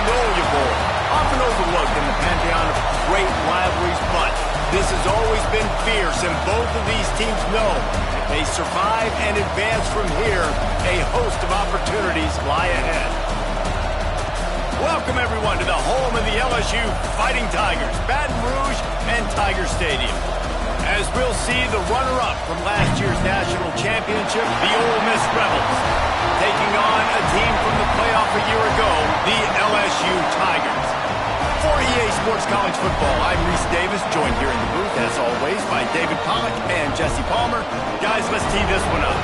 Magnolia Bowl, often overlooked in the pantheon of great rivalries, but this has always been fierce, and both of these teams know if they survive and advance from here, a host of opportunities lie ahead. Welcome, everyone, to the home of the LSU Fighting Tigers, Baton Rouge and Tiger Stadium. As we'll see the runner-up from last year's national championship, the Ole Miss Rebels, taking on a team from the playoff a year ago, the LSU Tigers. For EA Sports College Football, I'm Reese Davis, joined here in the booth, as always, by David Pollack and Jesse Palmer. Guys, let's tee this one up.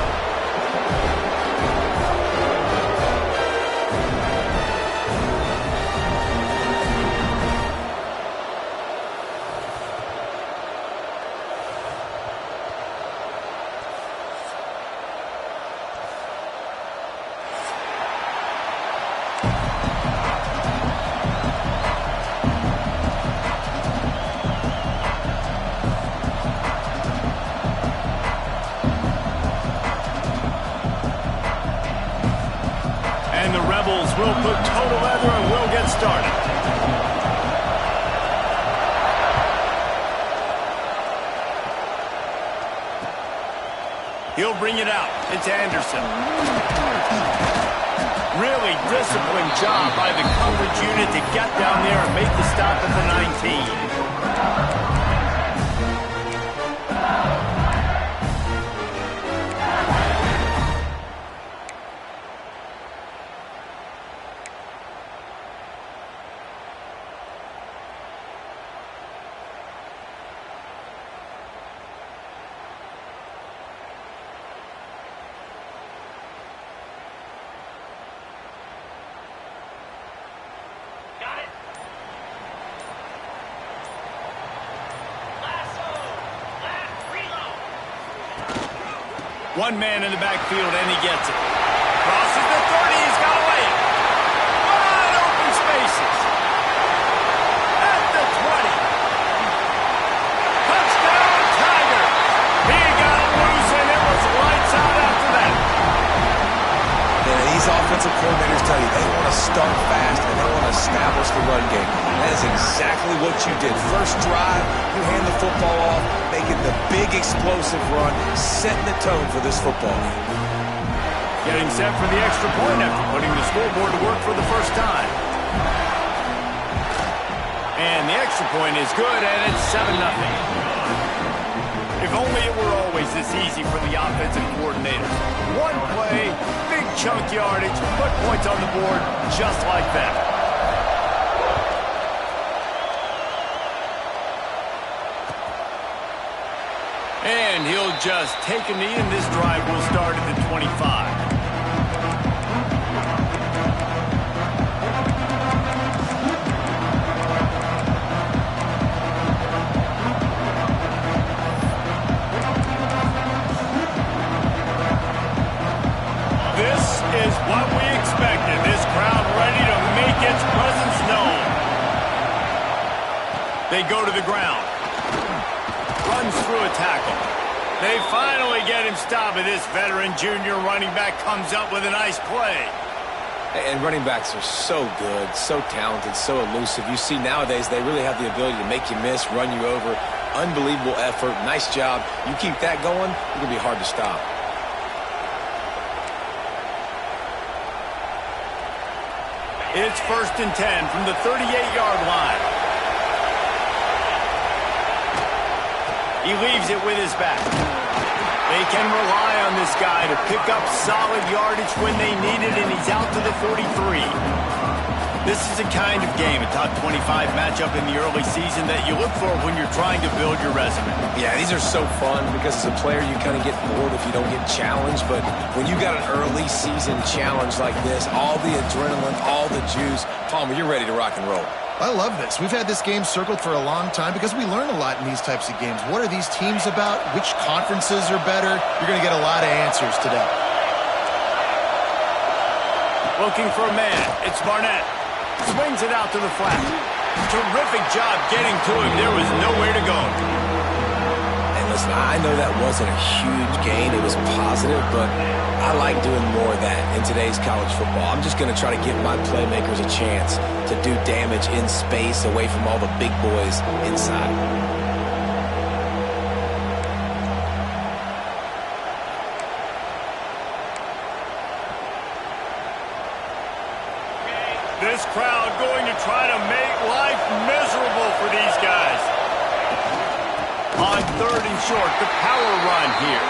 We'll put total leather and we'll get started. He'll bring it out. It's Anderson. Really disciplined job by the coverage unit to get down there and make the stop at the 19. One man in the backfield, and he gets it. Crosses the 30, he's got away. Wide open spaces. At the 20. Touchdown, Tiger. He got loose, and it was lights out after that. Yeah, these offensive coordinators tell you they want to start fast, and they want to establish the run game. That is exactly what you did. First drive, you hand the football off, making the big explosive run, setting the tone for this football game. Getting set for the extra point after putting the scoreboard to work for the first time. And the extra point is good, and it's 7-0. If only it were always this easy for the offensive coordinators. One play, big chunk yardage, put points on the board just like that. And he'll just take a knee, and this drive will start at the 25. This is what we expected. This crowd ready to make its presence known. They go to the ground. Runs through a tackle. They finally get him stopped, and this veteran junior running back comes up with a nice play. And running backs are so good, so talented, so elusive. You see nowadays they really have the ability to make you miss, run you over. Unbelievable effort. Nice job. You keep that going, it's going to be hard to stop. It's 1st and 10 from the 38-yard line. He leaves it with his back. They can rely on this guy to pick up solid yardage when they need it, and he's out to the 43. This is a kind of game, a top 25 matchup in the early season that you look for when you're trying to build your resume. Yeah, these are so fun because as a player you kind of get bored if you don't get challenged, but when you got an early season challenge like this, all the adrenaline, all the juice, Palmer, you're ready to rock and roll. I love this. We've had this game circled for a long time because we learn a lot in these types of games. What are these teams about? Which conferences are better? You're going to get a lot of answers today. Looking for a man. It's Barnett. Swings it out to the flat. Terrific job getting to him. There was nowhere to go. And listen, I know that wasn't a huge gain. It was positive, but I like doing more of that in today's college football. I'm just going to try to give my playmakers a chance to do damage in space away from all the big boys inside. This crowd going to try to make life miserable for these guys. On 3rd and short, the power run here.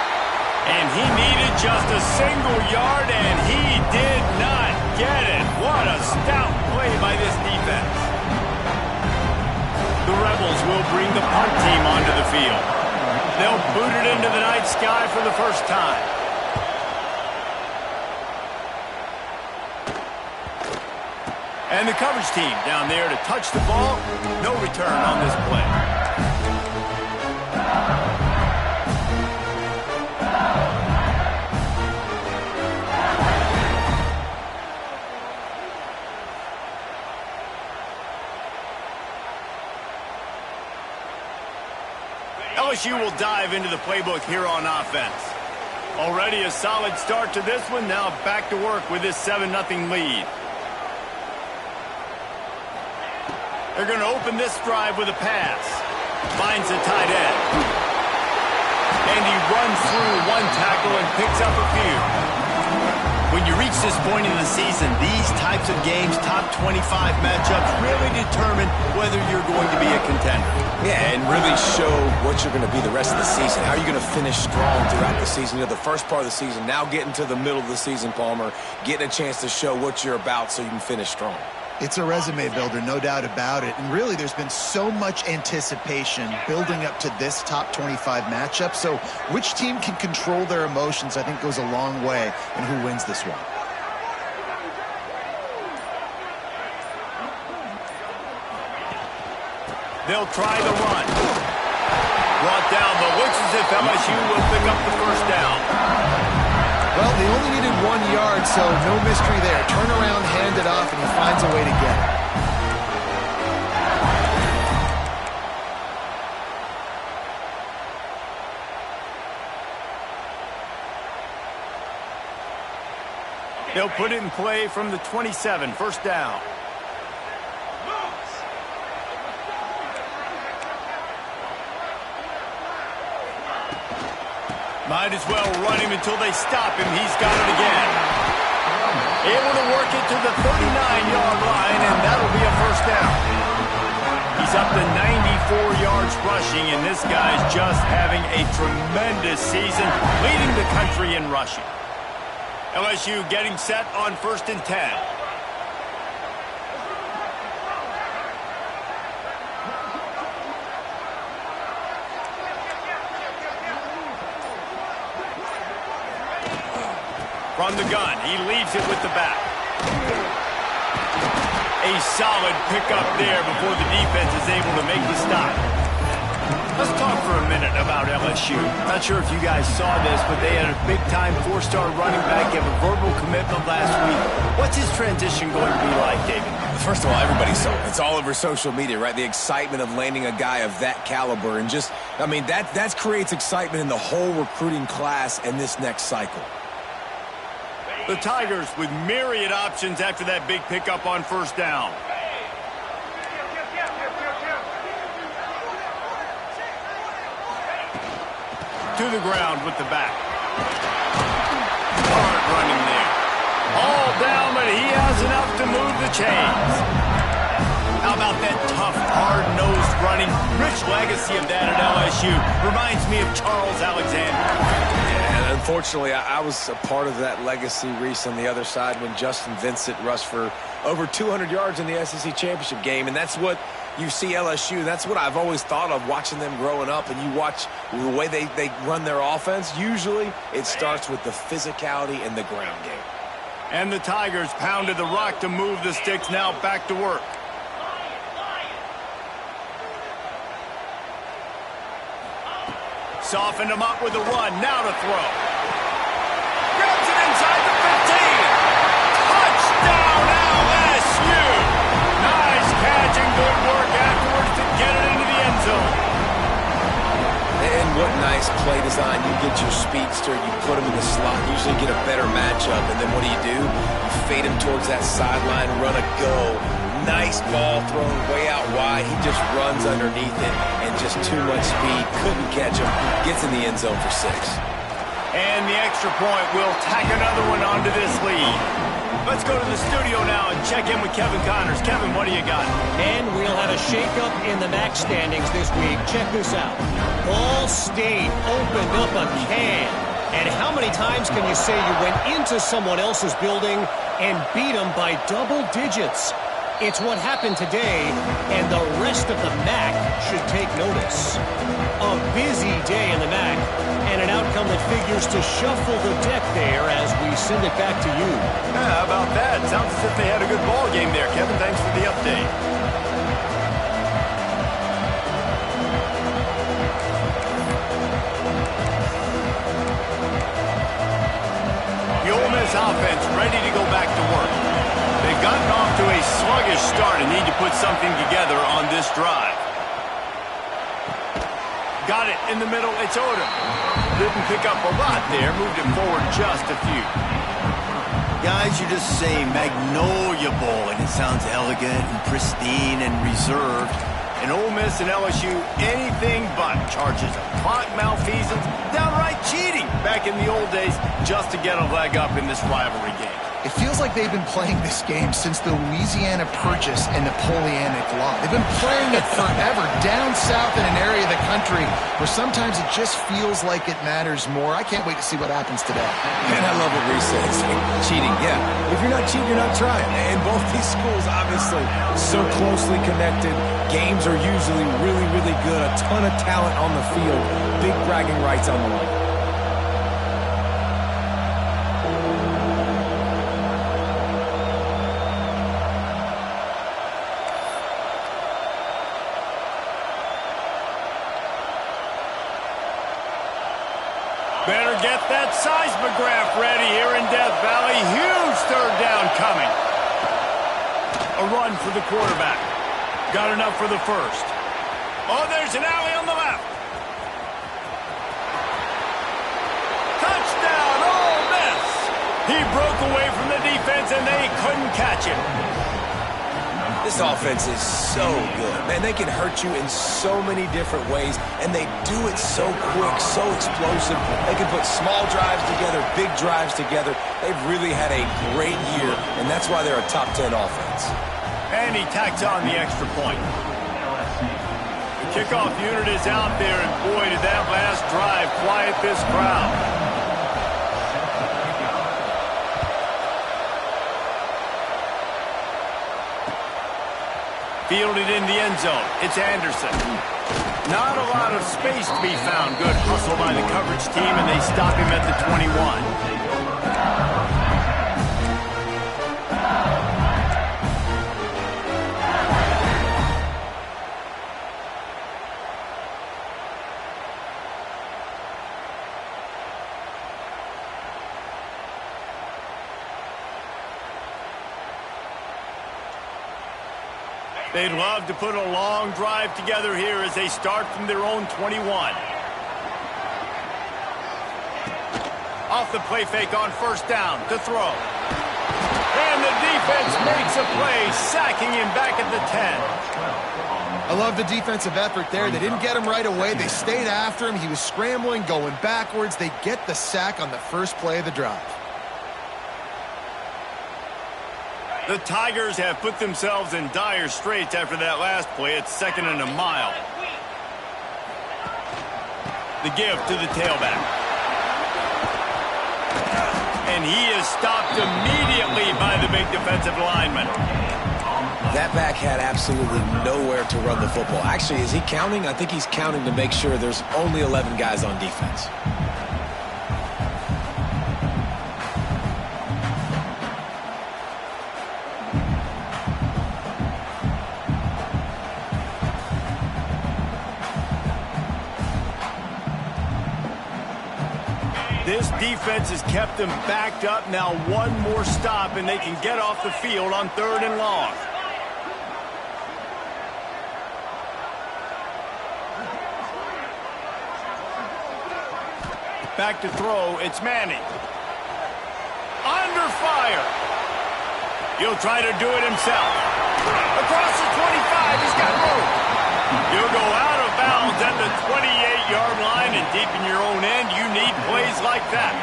And he needed just a single yard, and he did not get it. What a stout play by this defense. The Rebels will bring the punt team onto the field. They'll boot it into the night sky for the first time. And the coverage team down there to touch the ball. No return on this play. LSU will dive into the playbook here on offense. Already a solid start to this one. Now back to work with this 7-0 lead. They're going to open this drive with a pass. Finds the tight end. And he runs through one tackle and picks up a few. When you reach this point in the season, these types of games, top 25 matchups, really determine whether you're going to be a contender. Yeah, and really show what you're going to be the rest of the season. How are you going to finish strong throughout the season? You know, the first part of the season, now getting to the middle of the season, Palmer, getting a chance to show what you're about so you can finish strong. It's a resume builder, no doubt about it. And really, there's been so much anticipation building up to this top 25 matchup. So which team can control their emotions, I think, goes a long way in who wins this one. They'll try the run. Brought down, but looks as if LSU will pick up the first down. Well, they only needed 1 yard, so no mystery there. Turn around, hand it off, and he finds a way to get it. They'll put it in play from the 27, first down. Might as well run him until they stop him. He's got it again. Able to work it to the 39-yard line, and that'll be a first down. He's up to 94 yards rushing, and this guy's just having a tremendous season, leading the country in rushing. LSU getting set on 1st and 10. From the gun, he leaves it with the back. A solid pickup there before the defense is able to make the stop. Let's talk for a minute about LSU. Not sure if you guys saw this, but they had a big-time 4-star running back give a verbal commitment last week. What's his transition going to be like, David? First of all, everybody saw it. It's all over social media, right? The excitement of landing a guy of that caliber. And just, I mean, that creates excitement in the whole recruiting class in this next cycle. The Tigers with myriad options after that big pickup on first down. To the ground with the back. Hard running there. All down, but he has enough to move the chains. How about that tough, hard-nosed running? Rich legacy of that at LSU. Reminds me of Charles Alexander. Unfortunately, I was a part of that legacy, Reese, on the other side when Justin Vincent rushed for over 200 yards in the SEC championship game. And that's what you see LSU. That's what I've always thought of watching them growing up. And you watch the way they run their offense. Usually it starts with the physicality and the ground game. And the Tigers pounded the rock to move the sticks. Now back to work. Softened him up with a run. Now to throw. Grabs it inside the 15. Touchdown, LSU. Nice catch and good work afterwards to get it into the end zone. And what nice this play design, you get your speedster, you put him in the slot, usually get a better matchup, and then what do? You fade him towards that sideline, run a go. Nice ball thrown way out wide. He just runs underneath it, and just too much speed. Couldn't catch him. Gets in the end zone for 6. And the extra point will tack another one onto this lead. Let's go to the studio now and check in with Kevin Connors. Kevin, what do you got? And we'll have a shakeup in the MAC standings this week. Check this out. Ball State opened up a can. And how many times can you say you went into someone else's building and beat them by double digits? It's what happened today, and the rest of the MAC should take notice. A busy day in the MAC, and an outcome that figures to shuffle the deck there as we send it back to you. Yeah, how about that? Sounds as if they had a good ball game there. Kevin, thanks for the update. The Ole Miss offense ready to go back to work. They've gotten off to a sluggish start and need to put something together on this drive. Got it in the middle. It's Odom. Didn't pick up a lot there. Moved it forward just a few. Guys, you just say Magnolia Bowl, and it sounds elegant and pristine and reserved. And Ole Miss and LSU, anything but. Charges of clock malfeasance, downright cheating back in the old days just to get a leg up in this rivalry game. It feels like they've been playing this game since the Louisiana Purchase and Napoleonic Law. They've been playing it forever down south in an area of the country where sometimes it just feels like it matters more. I can't wait to see what happens today. And I love what Reese says. Cheating, yeah. If you're not cheating, you're not trying. And both these schools, obviously, so closely connected. Games are usually really, really good. A ton of talent on the field. Big bragging rights on the line. Better get that seismograph ready here in Death Valley. Huge third down coming. A run for the quarterback. Got enough for the first. Oh, there's an alley on the left. Touchdown, Ole Miss. He broke away from the defense, and they couldn't catch him. This offense is so good. Man, they can hurt you in so many different ways, and they do it so quick, so explosive. They can put small drives together, big drives together. They've really had a great year, and that's why they're a top 10 offense. And he tacks on the extra point. The kickoff unit is out there, and boy, did that last drive quiet this crowd. Fielded in the end zone. It's Anderson. Not a lot of space to be found. Good hustle by the coverage team, and they stop him at the 21. They'd love to put a long drive together here as they start from their own 21. Off the play fake on first down to throw. And the defense makes a play, sacking him back at the 10. I love the defensive effort there. They didn't get him right away. They stayed after him. He was scrambling, going backwards. They get the sack on the first play of the drive. The Tigers have put themselves in dire straits after that last play. It's 2nd and a mile. The give to the tailback. And he is stopped immediately by the big defensive lineman. That back had absolutely nowhere to run the football. Actually, is he counting? I think he's counting to make sure there's only 11 guys on defense. This defense has kept them backed up. Now one more stop, and they can get off the field on 3rd and long. Back to throw, it's Manning. Under fire. He'll try to do it himself. Across the 25, he's got room. He'll go out of bounds at the 28-yard line, and deep in your own end, you need plays like that.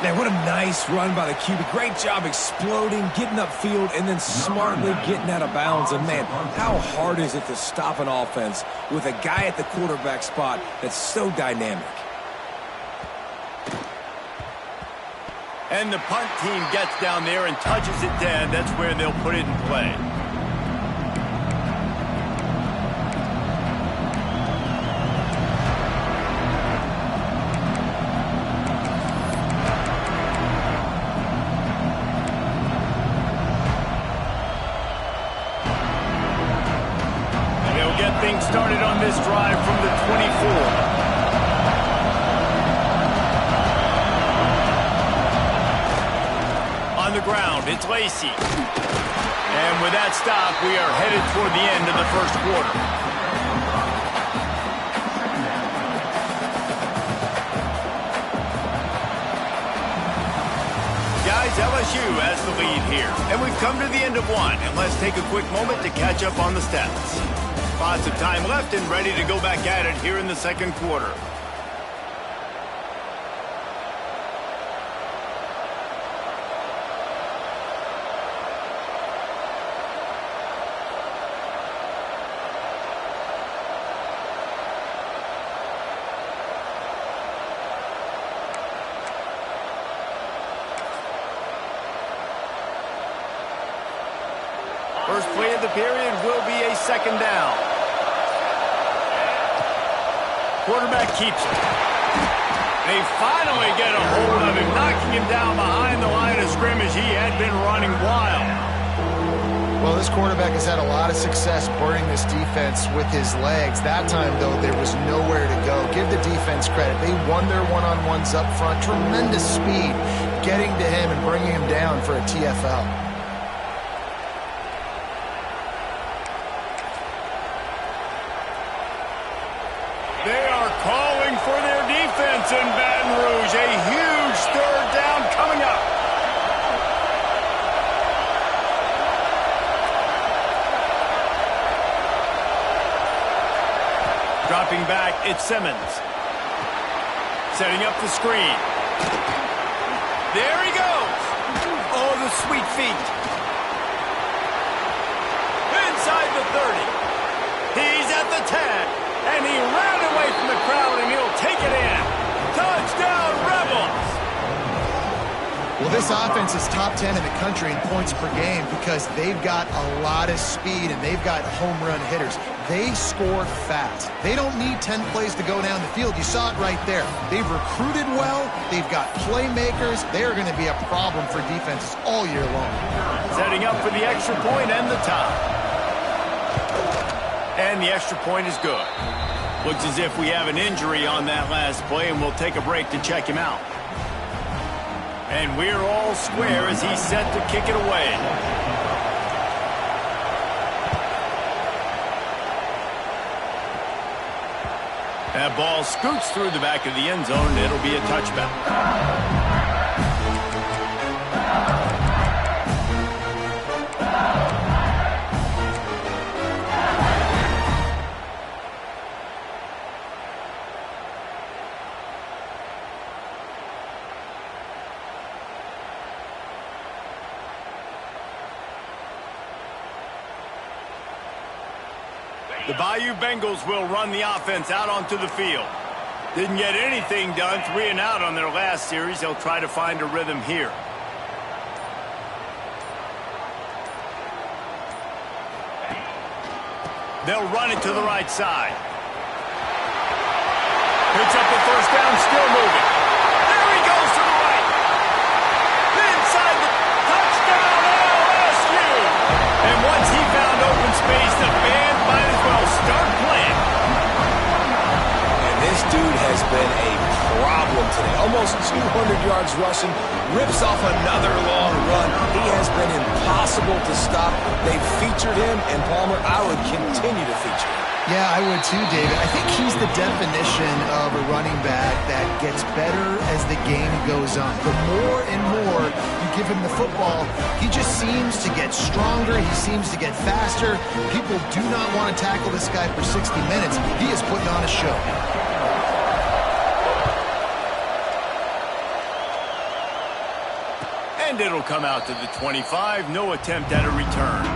Man, what a nice run by the QB. Great job exploding, getting upfield, and then smartly getting out of bounds. And, man, how hard is it to stop an offense with a guy at the quarterback spot that's so dynamic? And the punt team gets down there and touches it dead. That's where they'll put it in play. Get things started on this drive from the 24. On the ground, it's Lacey. And with that stop, we are headed toward the end of the first quarter. Guys, LSU has the lead here. And we've come to the end of one. And let's take a quick moment to catch up on the stats. Lots of time left and ready to go back at it here in the second quarter. First play of the period will be a second down. Quarterback keeps it. They finally get a hold of him, knocking him down behind the line of scrimmage. He had been running wild. Well, this quarterback has had a lot of success burning this defense with his legs. That time, though, there was nowhere to go. Give the defense credit. They won their one-on-ones up front. Tremendous speed getting to him and bringing him down for a TFL. Calling for their defense in Baton Rouge. A huge third down coming up. Dropping back, it's Simmons. Setting up the screen. There he goes. Oh, the sweet feet. Inside the 30. He's at the 10. And he ran away from the crowd, and he'll take it in. Touchdown, Rebels! Well, this offense is top 10 in the country in points per game because they've got a lot of speed and they've got home run hitters. They score fast. They don't need 10 plays to go down the field. You saw it right there. They've recruited well. They've got playmakers. They are going to be a problem for defenses all year long. Setting up for the extra point and the tie. And the extra point is good. Looks as if we have an injury on that last play, and we'll take a break to check him out. And we're all square as he's set to kick it away. That ball scoots through the back of the end zone, and it'll be a touchback. The Bayou Bengals will run the offense out onto the field. Didn't get anything done, 3 and out on their last series. They'll try to find a rhythm here. They'll run it to the right side. Picks up the first down, still moving. There he goes to the right. Inside the touchdown, LSU. And once he found open space, the band might as well start playing. And this dude has been a problem today. Almost 200 yards rushing, rips off another long run. He has been impossible to stop. They've featured him, and Palmer, I would continue to feature him. Yeah, I would too, David. I think he's the definition of a running back that gets better as the game goes on. The more and more you give him the football, he just seems to get stronger. He seems to get faster. People do not want to tackle this guy for 60 minutes. He is putting on a show. And it'll come out to the 25. No attempt at a return.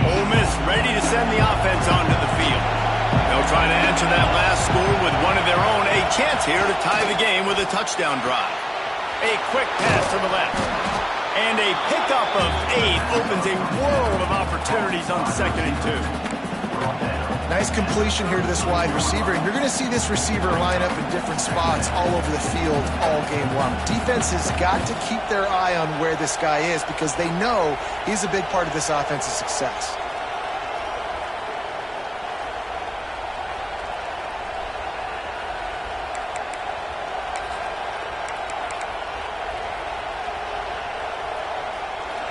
Ole Miss ready to send the offense onto the field. They'll try to answer that last score with one of their own. A chance here to tie the game with a touchdown drive. A quick pass to the left. And a pickup of 8 opens a world of opportunities on 2nd and 2. Nice completion here to this wide receiver. And you're going to see this receiver line up in different spots all over the field all game long. Defense has got to keep their eye on where this guy is because they know he's a big part of this offense's success.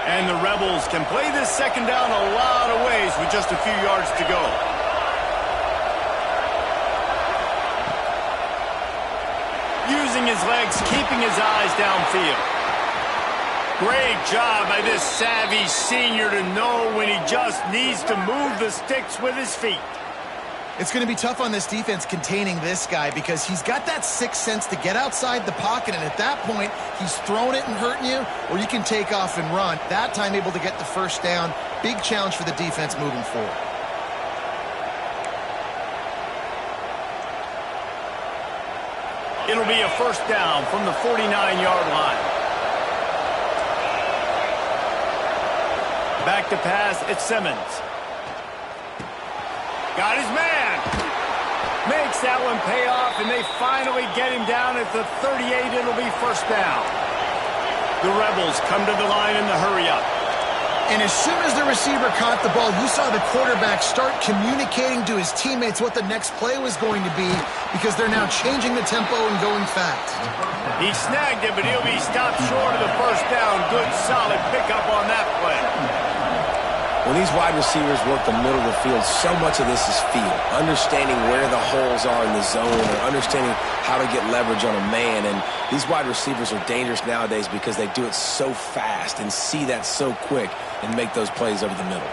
And the Rebels can play this 2nd down a lot of ways with just a few yards to go. Using his legs, keeping his eyes downfield. Great job by this savvy senior to know when he just needs to move the sticks with his feet. It's going to be tough on this defense containing this guy because he's got that sixth sense to get outside the pocket, and at that point, he's throwing it and hurting you, or you can take off and run. That time able to get the first down. Big challenge for the defense moving forward. It'll be a first down from the 49-yard line. Back to pass, it's Simmons. Got his man. Makes that one pay off, and they finally get him down at the 38. It'll be first down. The Rebels come to the line in the hurry-up. And as soon as the receiver caught the ball, you saw the quarterback start communicating to his teammates what the next play was going to be because they're now changing the tempo and going fast. He snagged it, but he'll be stopped short of the first down. Good, solid pickup on that play. When these wide receivers work the middle of the field, so much of this is feel. Understanding where the holes are in the zone or understanding how to get leverage on a man. And these wide receivers are dangerous nowadays because they do it so fast and see that so quick and make those plays over the middle.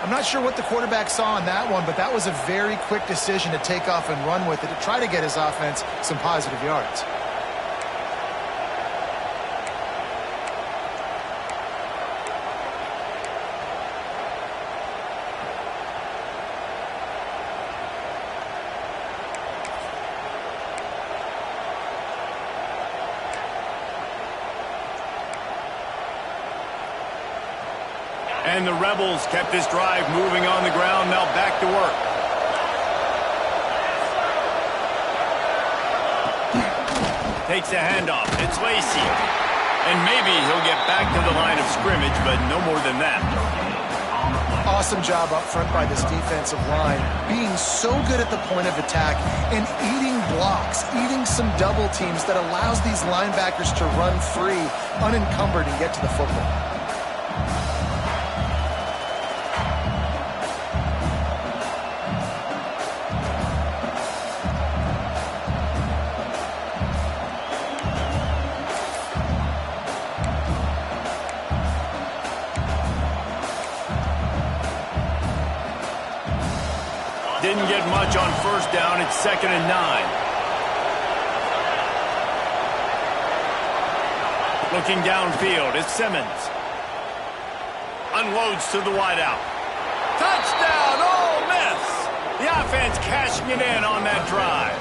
I'm not sure what the quarterback saw on that one, but that was a very quick decision to take off and run with it to try to get his offense some positive yards. And the Rebels kept this drive moving on the ground. Now back to work. Takes a handoff. It's Lacey. And maybe he'll get back to the line of scrimmage, but no more than that. Awesome job up front by this defensive line, being so good at the point of attack and eating blocks, eating some double teams that allows these linebackers to run free, unencumbered, and get to the football. Didn't get much on first down. It's 2nd and 9. Looking downfield, it's Simmons. Unloads to the wideout. Touchdown, Ole Miss! The offense cashing it in on that drive.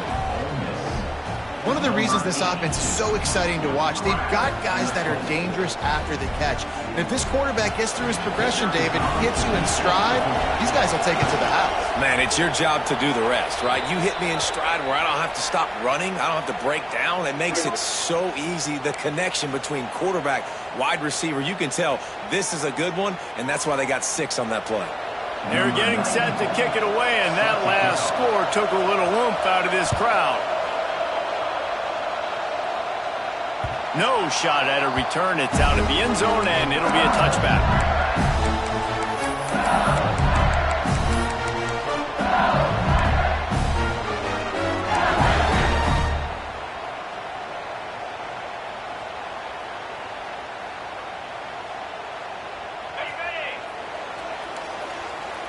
One of the reasons this offense is so exciting to watch. They've got guys that are dangerous after the catch. And if this quarterback gets through his progression, David, hits you in stride, these guys will take it to the house. Man, it's your job to do the rest, right? You hit me in stride where I don't have to stop running. I don't have to break down. It makes it so easy, the connection between quarterback, wide receiver. You can tell this is a good one, and that's why they got 6 on that play. They're getting set to kick it away, and that last score took a little oomph out of this crowd. No shot at a return. It's out of the end zone, and it'll be a touchback.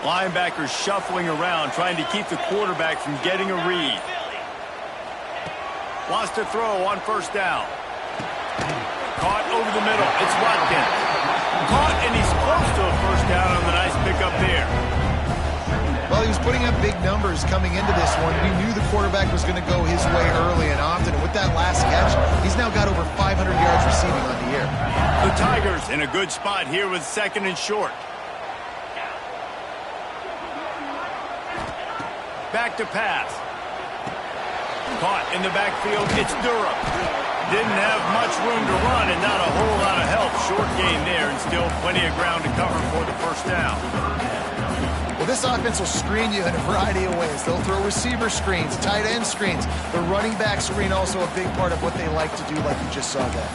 Linebackers shuffling around, trying to keep the quarterback from getting a read. Wants to throw on first down. Caught over the middle. It's Watkins. Caught, and he's close to a first down on the nice pickup there. Well, he was putting up big numbers coming into this one. We knew the quarterback was going to go his way early and often. And with that last catch, he's now got over 500 yards receiving on the year. The Tigers in a good spot here with 2nd and short. Back to pass. Caught in the backfield. It's Durham. Didn't have much room to run and not a whole lot of help. Short gain there and still plenty of ground to cover for the first down. Well, this offense will screen you in a variety of ways. They'll throw receiver screens, tight end screens. The running back screen also a big part of what they like to do, like you just saw there.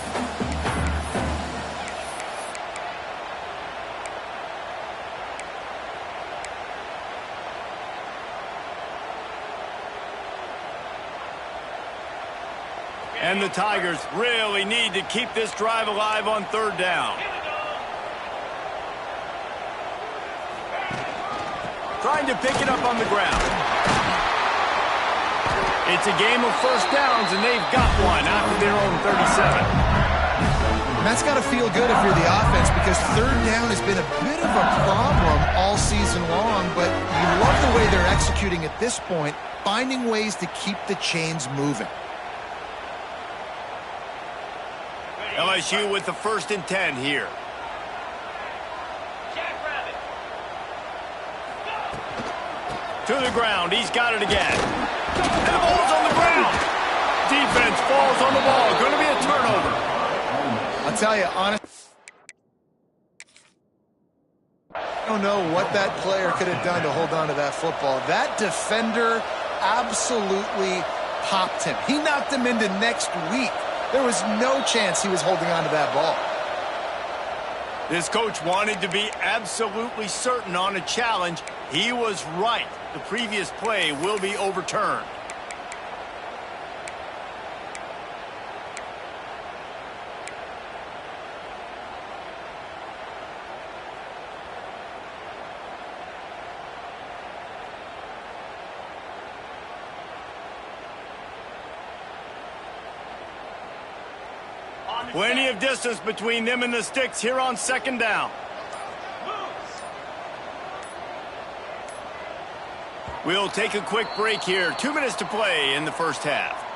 And the Tigers really need to keep this drive alive on 3rd down. Trying to pick it up on the ground. It's a game of first downs, and they've got one after their own 37. And that's got to feel good if you're the offense, because 3rd down has been a bit of a problem all season long, but you love the way they're executing at this point, finding ways to keep the chains moving. LSU with the 1st and 10 here. To the ground. He's got it again. And the ball's on the ground. Defense falls on the ball. Going to be a turnover. I'll tell you, honestly, I don't know what that player could have done to hold on to that football. That defender absolutely popped him. He knocked him into next week. There was no chance he was holding on to that ball. This coach wanted to be absolutely certain on a challenge. He was right. The previous play will be overturned. Plenty of distance between them and the sticks here on 2nd down. We'll take a quick break here. 2 minutes to play in the first half.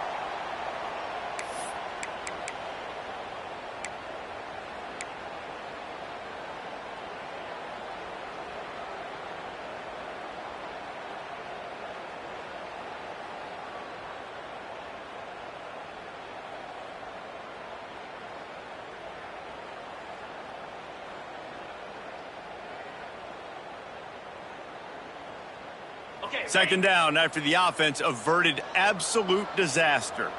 Second down after the offense averted absolute disaster.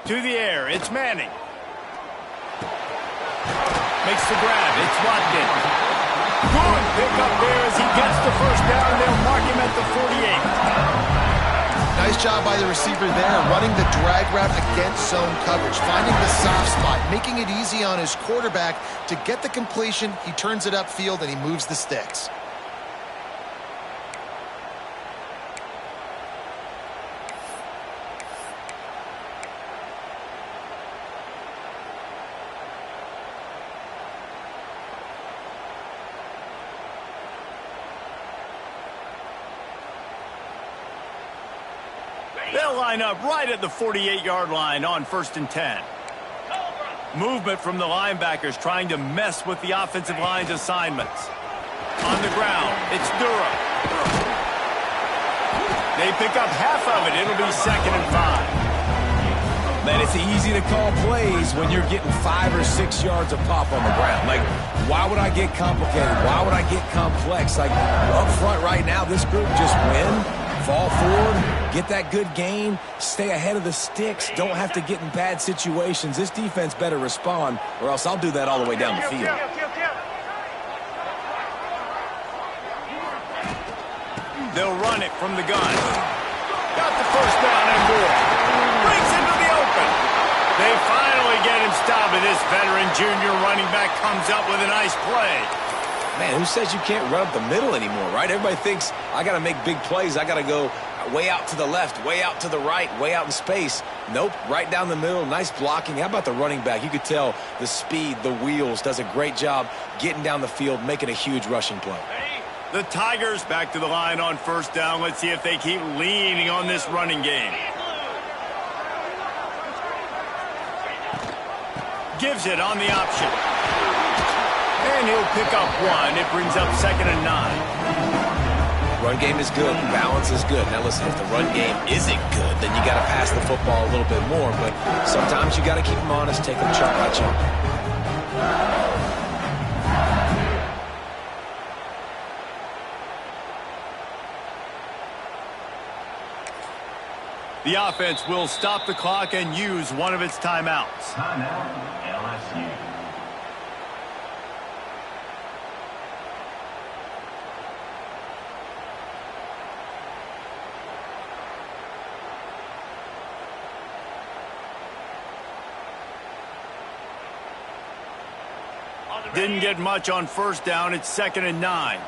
To the air, it's Manning. Makes the grab, it's Watkins. Good pick up there as he gets the first down. They'll mark him at the 48. Nice job by the receiver there, running the drag route against zone coverage, finding the soft spot, making it easy on his quarterback to get the completion. He turns it upfield and he moves the sticks. They'll line up right at the 48-yard line on 1st and 10. Movement from the linebackers trying to mess with the offensive line's assignments. On the ground, it's Durham. They pick up half of it. It'll be 2nd and 5. Man, it's easy to call plays when you're getting 5 or 6 yards of pop on the ground. Like, why would I get complicated? Why would I get complex? Like, up front right now, this group just win, fall forward, get that good gain, stay ahead of the sticks, don't have to get in bad situations. This defense better respond, or else I'll do that all the way down the field. They'll run it from the gun. Got the 1st down and more. Breaks into the open. They finally get him stopped, and this veteran junior running back comes up with a nice play. Man, who says you can't run up the middle anymore, right? Everybody thinks I got to make big plays. I got to go way out to the left, way out to the right, way out in space. Nope, right down the middle. Nice blocking. How about the running back? You could tell the speed, the wheels, does a great job getting down the field, making a huge rushing play. The Tigers back to the line on 1st down. Let's see if they keep leaning on this running game. Gives it on the option. And he'll pick up 1. It brings up 2nd and 9. Run game is good. Balance is good. Now listen, if the run game isn't good, then you got to pass the football a little bit more. But sometimes you got to keep them honest, take them chunk by chunk. The offense will stop the clock and use one of its timeouts. Timeout, LSU. Didn't get much on 1st down. It's 2nd and 9.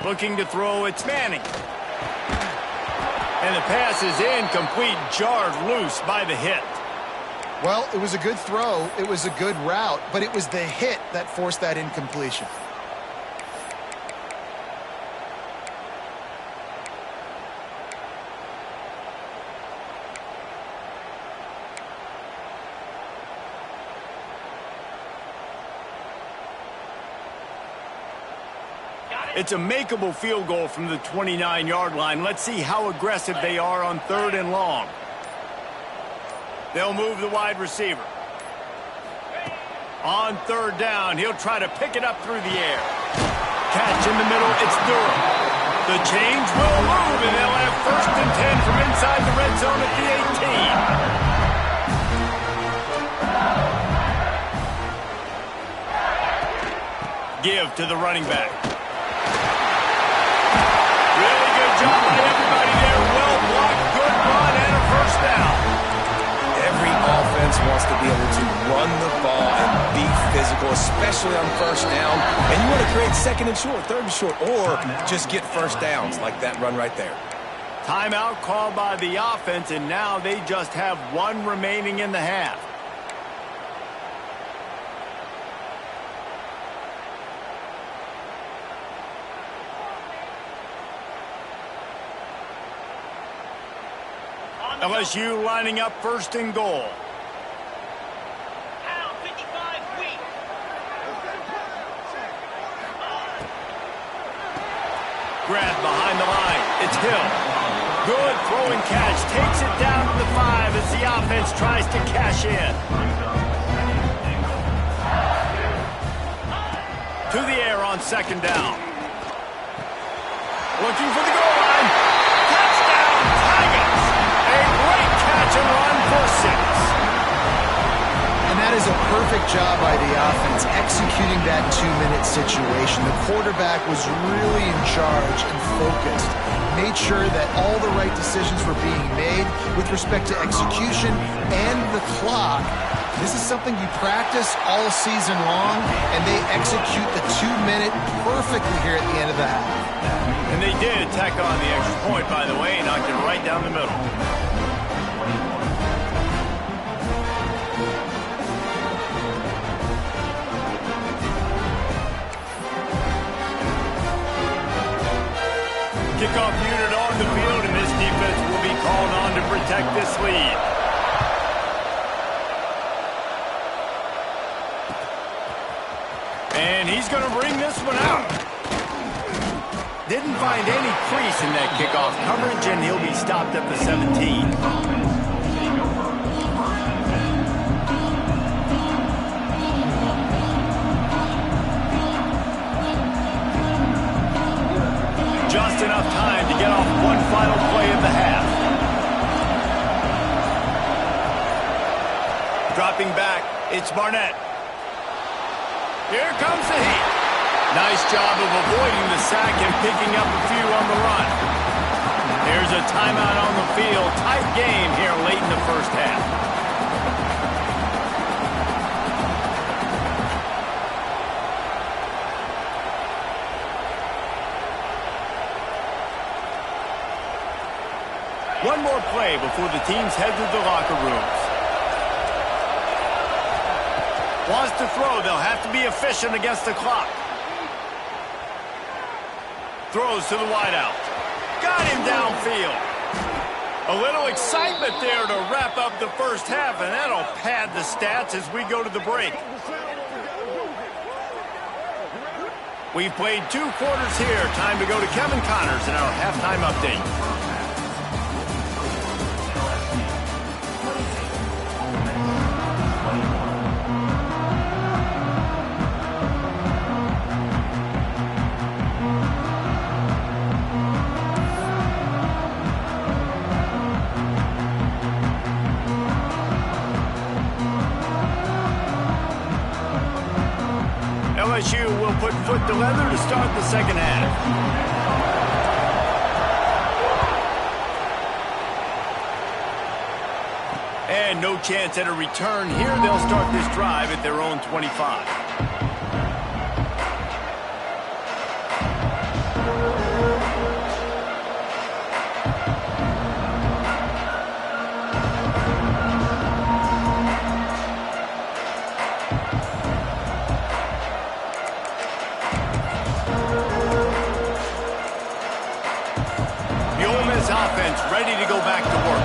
Looking to throw, it's Manning. And the pass is incomplete, jarred loose by the hit. Well, it was a good throw. It was a good route, but it was the hit that forced that incompletion. It's a makeable field goal from the 29-yard line. Let's see how aggressive they are on 3rd and long. They'll move the wide receiver. On 3rd down, he'll try to pick it up through the air. Catch in the middle, it's Durham. The change will move, and they'll have 1st and 10 from inside the red zone at the 18. Give to the running back. Really good job by everybody there. Well blocked, good run, and a 1st down. Every offense wants to be able to run the ball and be physical, especially on 1st down. And you want to create 2nd and short, 3rd and short, or just get 1st downs like that run right there. Timeout called by the offense, and now they just have 1 remaining in the half. LSU lining up 1st and goal. Grab behind the line. It's Hill. Good throwing catch. Takes it down to the 5 as the offense tries to cash in. To the air on 2nd down. Looking for the goal line. Touchdown, Tigers. A great catch and run for 6. And that is a perfect job by the offense, executing that 2-minute situation. The quarterback was really in charge and focused. Made sure that all the right decisions were being made with respect to execution and the clock. This is something you practice all season long, and they execute the 2-minute perfectly here at the end of the half. And they did tack on the extra point, by the way, knocked it right down the middle. this lead. And he's going to bring this one out. Didn't find any crease in that kickoff coverage, and he'll be stopped at the 17. Just enough time to get off one final play of the half. Dropping back, it's Barnett. Here comes the heat. Nice job of avoiding the sack and picking up a few on the run. There's a timeout on the field. Tight game here late in the first half. One more play before the teams head to the locker rooms. Wants to throw. They'll have to be efficient against the clock. Throws to the wideout. Got him downfield. A little excitement there to wrap up the first half, and that'll pad the stats as we go to the break. We've played 2 quarters here. Time to go to Kevin Connors in our halftime update. LSU will put foot to leather to start the second half. And no chance at a return here. They'll start this drive at their own 25. Offense ready to go back to work.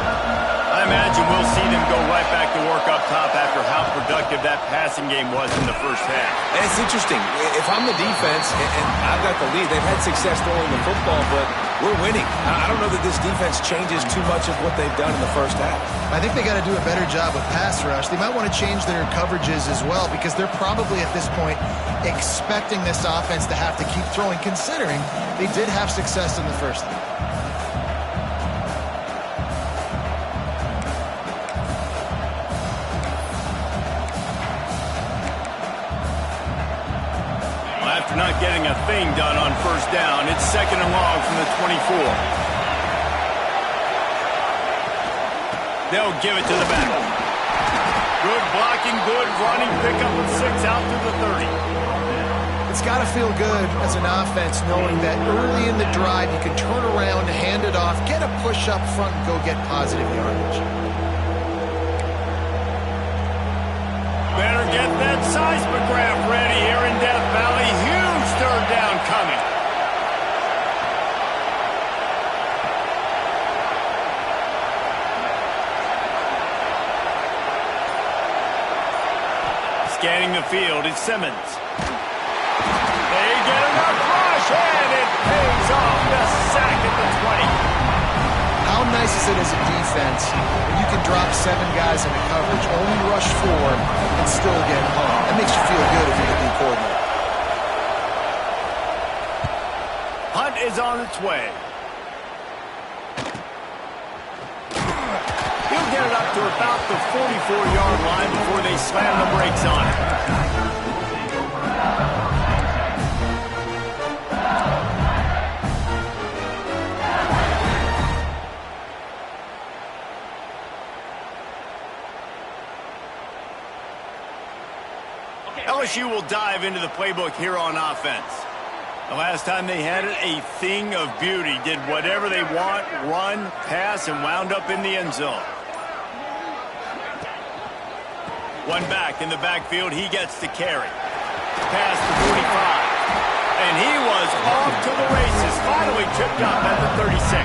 I imagine we'll see them go right back to work up top after how productive that passing game was in the first half. And it's interesting. If I'm the defense and I've got the lead, they've had success throwing the football, but we're winning. I don't know that this defense changes too much of what they've done in the first half. I think they got to do a better job with pass rush. They might want to change their coverages as well, because they're probably at this point expecting this offense to have to keep throwing, considering they did have success in the first half. After not getting a thing done on first down, it's 2nd and long from the 24. They'll give it to the back. Good blocking, good running, pickup of 6 out to the 30. It's got to feel good as an offense knowing that early in the drive you can turn around, hand it off, get a push up front, and go get positive yardage. Better get that seismograph ready here in Death Valley. Huge third down coming. Scanning the field, it's Simmons. They get enough rush, and it pays off. The sack at the 20. How nice is it as a defense when you can drop 7 guys into coverage, only rush 4, and still get home? That makes you feel good if you're the D coordinator. Hunt is on its way. He'll get it up to about the 44-yard line before they slam the brakes on it. LSU will dive into the playbook here on offense. The last time they had it, a thing of beauty. Did whatever they want, run, pass, and wound up in the end zone. One back in the backfield, he gets to carry. Pass to 45. And he was off to the races, finally tripped up at the 36.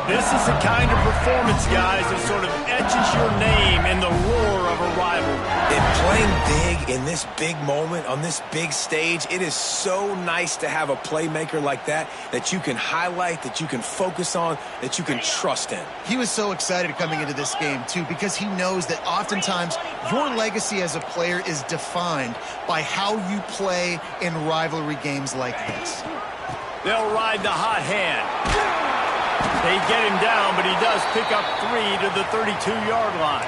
This is the kind of performance, guys, that sort of etches your name in the roar of a rivalry. And playing big in this big moment, on this big stage, it is so nice to have a playmaker like that you can highlight, that you can focus on, that you can trust in. He was so excited coming into this game, too, because he knows that oftentimes your legacy as a player is defined by how you play in rivalry games like this. They'll ride the hot hand. They get him down, but he does pick up 3 to the 32-yard line.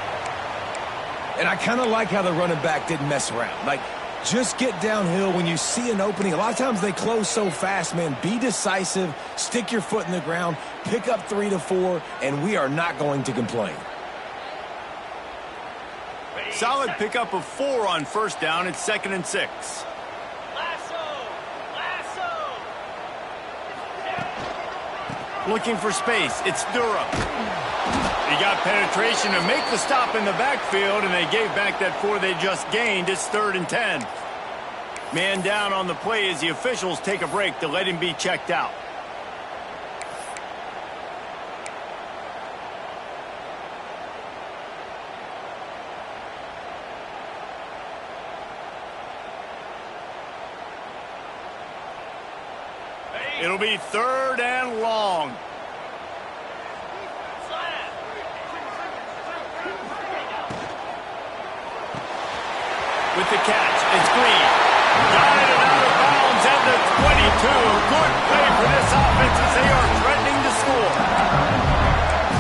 And I kind of like how the running back didn't mess around. Like, just get downhill when you see an opening. A lot of times they close so fast, man. Be decisive, stick your foot in the ground, pick up 3 to 4, and we are not going to complain. Solid pickup of 4 on first down. It's 2nd and 6. Looking for space. It's Durham. He got penetration to make the stop in the backfield, and they gave back that 4 they just gained. It's 3rd and 10. Man down on the play as the officials take a break to let him be checked out. It'll be 3rd and long. With the catch, it's Green. Got it out of bounds at the 22. Good play for this offense as they are threatening to score.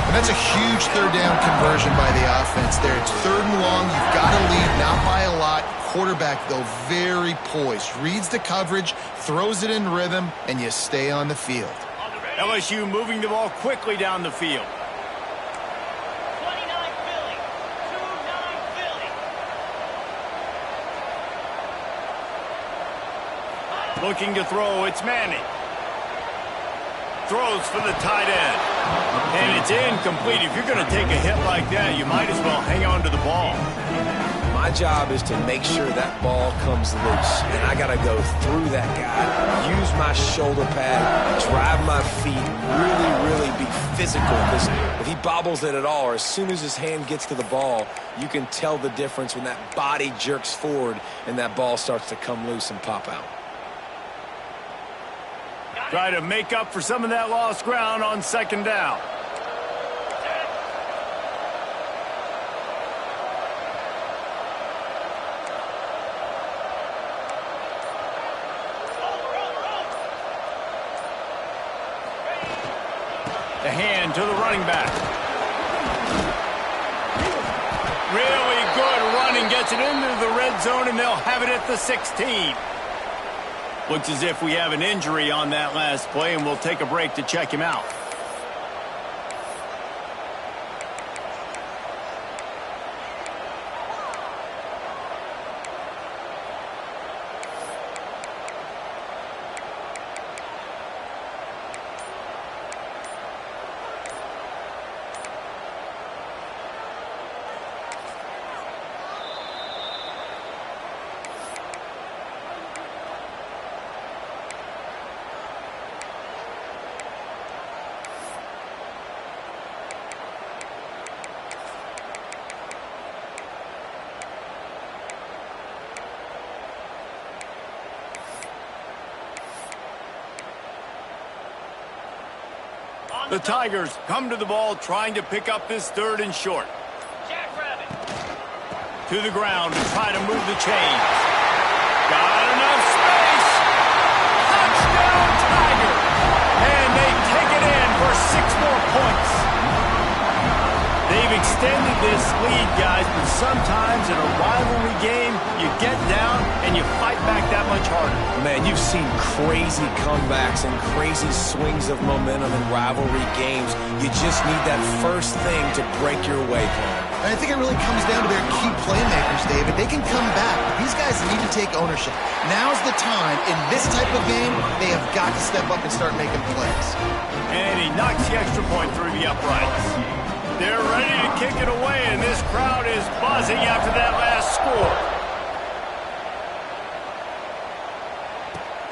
And that's a huge 3rd down conversion by the offense there. It's 3rd and long. You've got to lead, not by a lot. Quarterback, though, very poised. Reads the coverage, throws it in rhythm, and you stay on the field. LSU moving the ball quickly down the field. 29 Philly. 2-9 Philly. Looking to throw, it's Manning. Throws for the tight end. And it's incomplete. If you're going to take a hit like that, you might as well hang on to the ball. My job is to make sure that ball comes loose, and I got to go through that guy, use my shoulder pad, drive my feet, really be physical, because if he bobbles it at all, or as soon as his hand gets to the ball, you can tell the difference when that body jerks forward and that ball starts to come loose and pop out. Try to make up for some of that lost ground on 2nd down. The hand to the running back. Really good running. Gets it into the red zone, and they'll have it at the 16. Looks as if we have an injury on that last play, and we'll take a break to check him out. The Tigers come to the ball trying to pick up this 3rd and short. Jackrabbit. To the ground to try to move the chains. Got enough space. Touchdown Tiger. And they take it in for 6 more points. They've extended this lead, guys, but sometimes in a rivalry game, you get down and you fight back that much harder. Man, you've seen crazy comebacks and crazy swings of momentum in rivalry games. You just need that first thing to break your way, Paul. And I think it really comes down to their key playmakers, David. They can come back. These guys need to take ownership. Now's the time. In this type of game, they have got to step up and start making plays. And he knocks the extra point through the uprights. They're ready to kick it away, and this crowd is buzzing after that last score.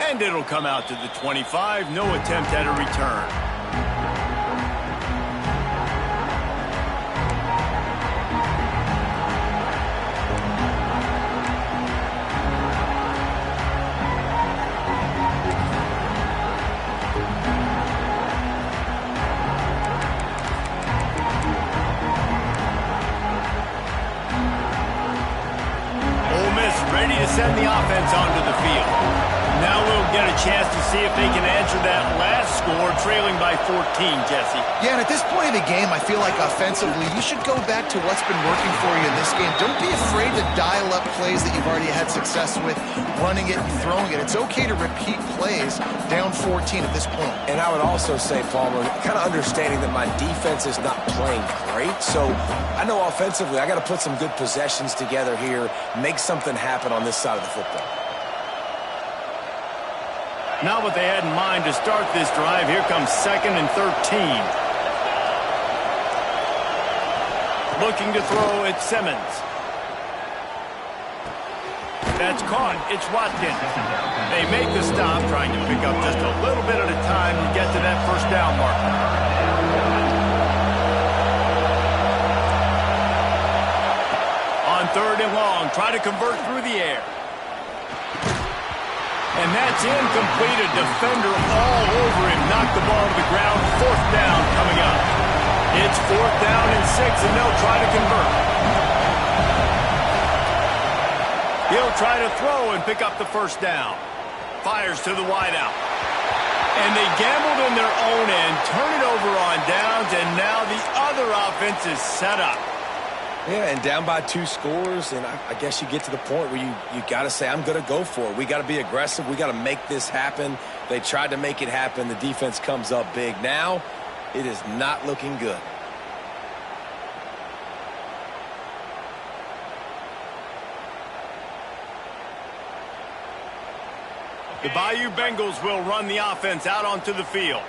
And it'll come out to the 25. No attempt at a return. send the offense onto the field. Now we'll get a chance to see if they can answer that last score, trailing by 14, Jesse. Yeah, and at this point of the game, I feel like offensively, you should go back to what's been working for you in this game. Don't be afraid to dial up plays that you've already had success with, running it and throwing it. It's okay to repeat plays down 14 at this point. And I would also say, Palmer, kind of understanding that my defense is not playing great. So I know offensively, I got to put some good possessions together here, make something happen on this side of the football. Not what they had in mind to start this drive. Here comes 2nd and 13. Looking to throw at Simmons. That's caught. It's Watkins. They make the stop, trying to pick up just a little bit at a time to get to that first down marker. On 3rd and long, try to convert through the air. And that's incomplete. A defender all over him. Knocked the ball to the ground. 4th down coming up. It's 4th down and 6, and they'll try to convert. He'll try to throw and pick up the first down. Fires to the wideout. And they gambled in their own end, turn it over on downs, and now the other offense is set up. Yeah, and down by 2 scores, and I guess you get to the point where you got to say, I'm going to go for it. We got to be aggressive. We got to make this happen. They tried to make it happen. The defense comes up big. Now, it is not looking good. The Bayou Bengals will run the offense out onto the field.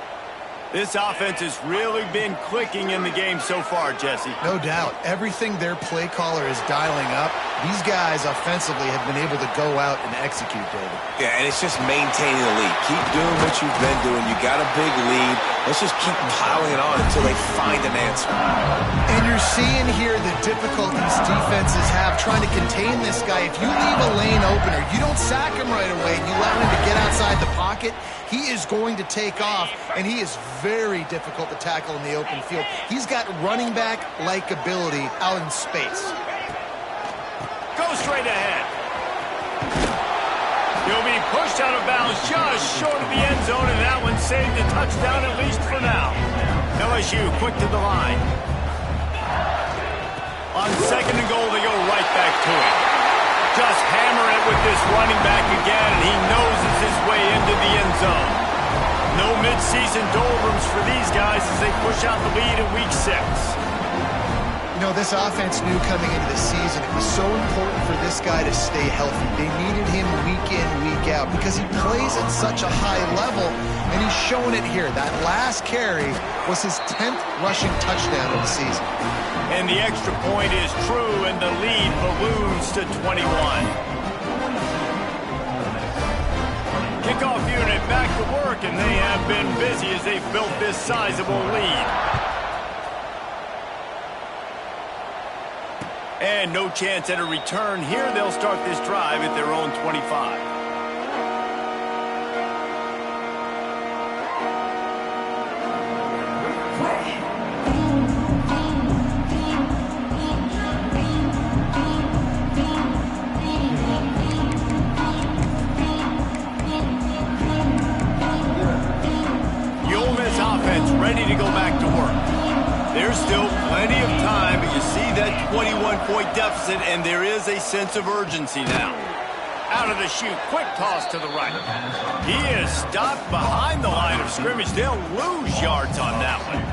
This offense has really been clicking in the game so far, Jesse. No doubt. Everything their play caller is dialing up, these guys offensively have been able to go out and execute, David. Yeah, and it's just maintaining the lead. Keep doing what you've been doing. You got a big lead. Let's just keep piling it on until they find an answer. And you're seeing here the difficulties defenses have trying to contain this guy. If you leave a lane open or you don't sack him right away and you allow him to get outside the pocket, he is going to take off, and he is very difficult to tackle in the open field. He's got running back-like ability out in space. Go straight ahead. He'll be pushed out of bounds just short of the end zone, and that one saved a touchdown at least for now. LSU quick to the line. On 2nd and goal, they go right back to it. Just hammer it with this running back again, and he noses his way into the end zone. No midseason doldrums for these guys as they push out the lead in Week 6. You know, this offense knew coming into the season it was so important for this guy to stay healthy. They needed him week in, week out because he plays at such a high level, and he's showing it here. That last carry was his 10th rushing touchdown of the season. And the extra point is true, and the lead balloons to 21. Kickoff unit back to work, and they have been busy as they've built this sizable lead. And no chance at a return here. They'll start this drive at their own 25. Ready to go back to work. There's still plenty of time, but you see that 21-point deficit, and there is a sense of urgency now. Out of the chute, quick toss to the right. He is stopped behind the line of scrimmage. They'll lose yards on that one.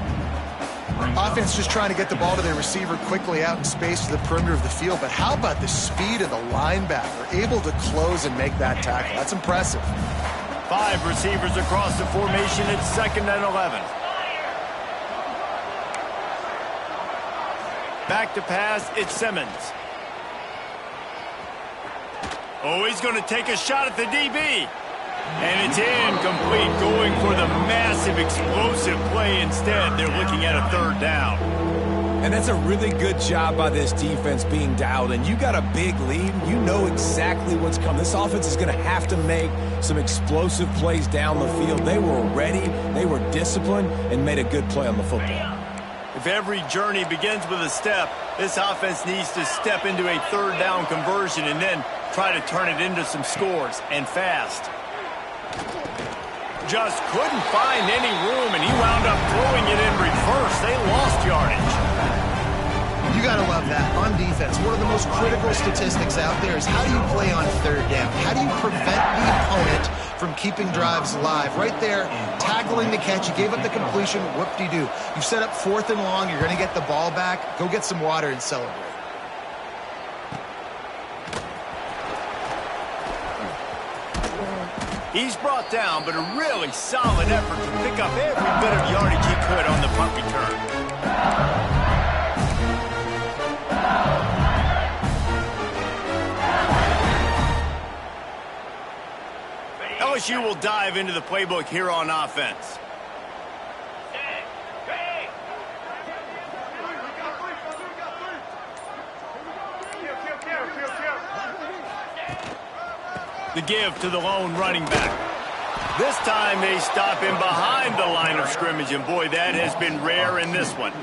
Offense just trying to get the ball to their receiver quickly out in space to the perimeter of the field, but how about the speed of the linebacker? Able to close and make that tackle. That's impressive. 5 receivers across the formation. It's 2nd and 11. Back to pass, it's Simmons. Oh, he's going to take a shot at the DB. And it's incomplete, going for the massive explosive play instead. They're looking at a 3rd down. And that's a really good job by this defense being dialed in. You got a big lead. You know exactly what's coming. This offense is going to have to make some explosive plays down the field. They were ready, they were disciplined, and made a good play on the football. If every journey begins with a step, this offense needs to step into a 3rd down conversion and then try to turn it into some scores, and fast. Just couldn't find any room, and he wound up throwing it in reverse. They lost yardage. You got to love that. On defense, one of the most critical statistics out there is how do you play on third down? How do you prevent the opponent from keeping drives alive? Right there, tackling the catch. You gave up the completion. Whoop-de-doo. You set up 4th and long. You're going to get the ball back. Go get some water and celebrate. He's brought down, but a really solid effort to pick up every bit of yardage he could on the punt return. LSU will dive into the playbook here on offense. The give to the lone running back. This time they stop him behind the line of scrimmage, and boy, that has been rare in this one.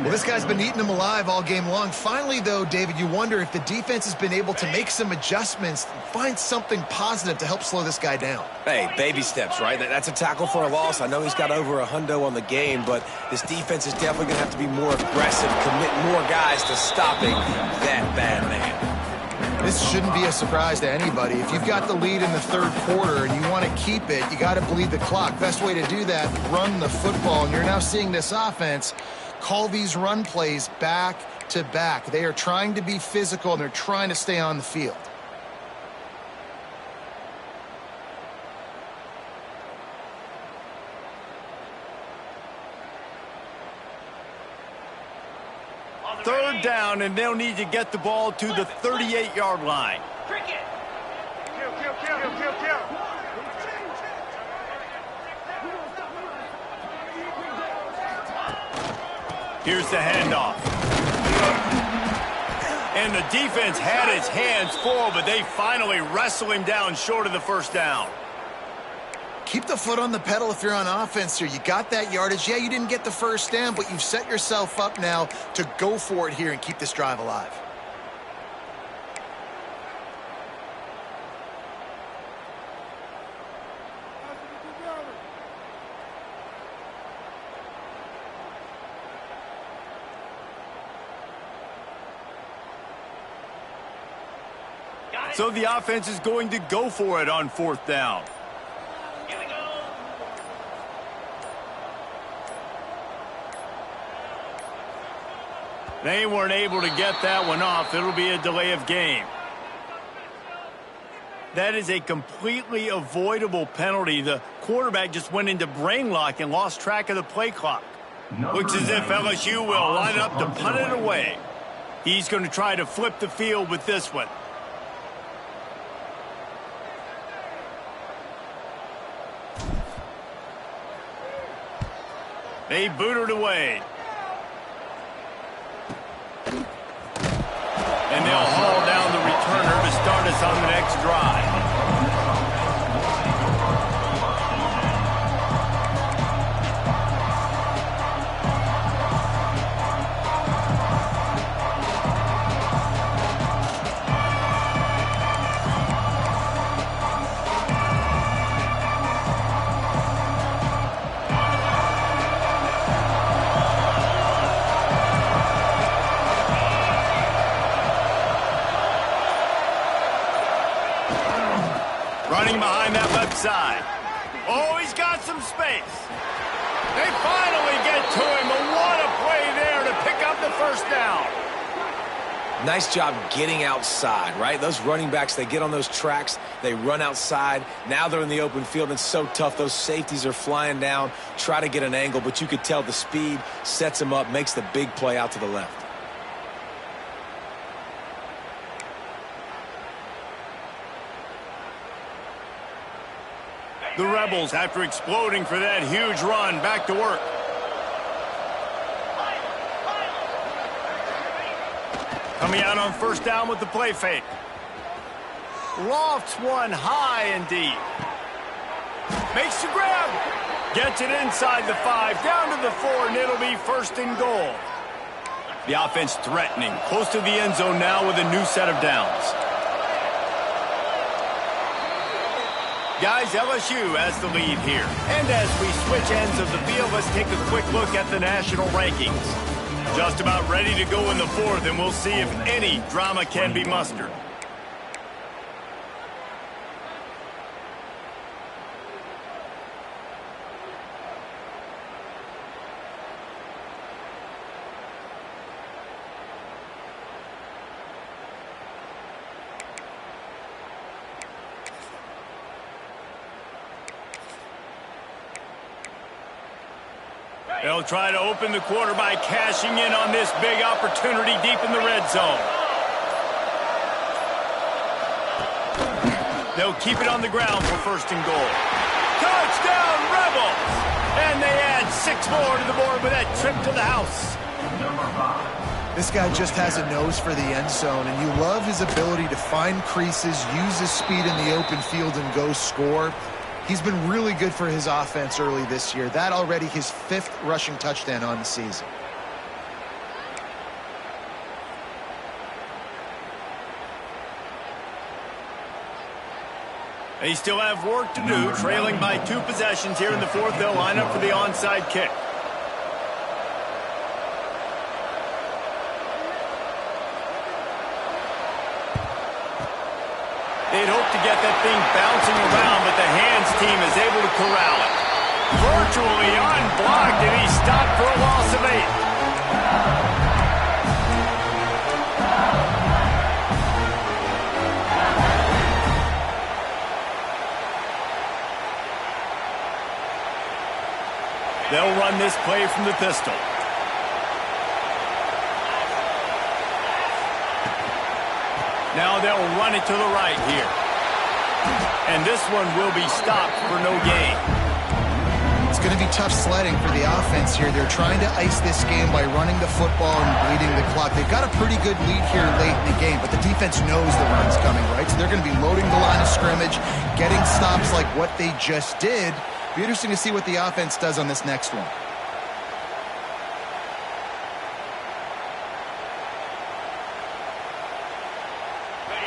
Well, this guy's been eating him alive all game long. Finally, though, David, you wonder if the defense has been able to make some adjustments, find something positive to help slow this guy down. Hey, baby steps, right? That's a tackle for a loss. I know he's got over $100 on the game, but this defense is definitely going to have to be more aggressive, commit more guys to stopping that bad man. This shouldn't be a surprise to anybody. If you've got the lead in the 3rd quarter and you want to keep it, you got to bleed the clock. Best way to do that, run the football. And you're now seeing this offense call these run plays back to back. They are trying to be physical, and they're trying to stay on the field. Third down, and they'll need to get the ball to the 38-yard line. Cricket. Here's the handoff. And the defense had its hands full, but they finally wrestle him down short of the first down. Keep the foot on the pedal if you're on offense here. You got that yardage. Yeah, you didn't get the first down, but you've set yourself up now to go for it here and keep this drive alive. So the offense is going to go for it on 4th down. Here we go. They weren't able to get that one off. It'll be a delay of game. That is a completely avoidable penalty. The quarterback just went into brain lock and lost track of the play clock. Looks as if LSU will line up to punt it away. He's going to try to flip the field with this one. They booted away. And they'll haul down the returner to start us on the next drive. Running behind that left side. Oh, he's got some space. They finally get to him, but what a play there to pick up the first down. Nice job getting outside, right? Those running backs, they get on those tracks, they run outside. Now they're in the open field. It's so tough. Those safeties are flying down, try to get an angle, but you could tell the speed sets them up, makes the big play out to the left. The Rebels, after exploding for that huge run, back to work. Coming out on first down with the play fake. Lofts one high and deep. Makes the grab. Gets it inside the 5, down to the 4, and it'll be 1st and goal. The offense threatening, close to the end zone now with a new set of downs. Guys, LSU has the lead here. And as we switch ends of the field, let's take a quick look at the national rankings. Just about ready to go in the fourth, and we'll see if any drama can be mustered. They'll try to open the quarter by cashing in on this big opportunity deep in the red zone. They'll keep it on the ground for first and goal. Touchdown, Rebels! And they add 6 more to the board with that trip to the house. This guy just has a nose for the end zone, and you love his ability to find creases, use his speed in the open field, and go score. He's been really good for his offense early this year. That already his 5th rushing touchdown on the season. They still have work to do, trailing by 2 possessions here in the fourth. They'll line up for the onside kick. They'd hope to get that thing bouncing around, but the hands team is able to corral it. Virtually unblocked, and he's stopped for a loss of 8. They'll run this play from the pistol. Now they'll run it to the right here. And this one will be stopped for no gain. It's going to be tough sledding for the offense here. They're trying to ice this game by running the football and bleeding the clock. They've got a pretty good lead here late in the game, but the defense knows the run's coming, right? So they're going to be loading the line of scrimmage, getting stops like what they just did. Be interesting to see what the offense does on this next one.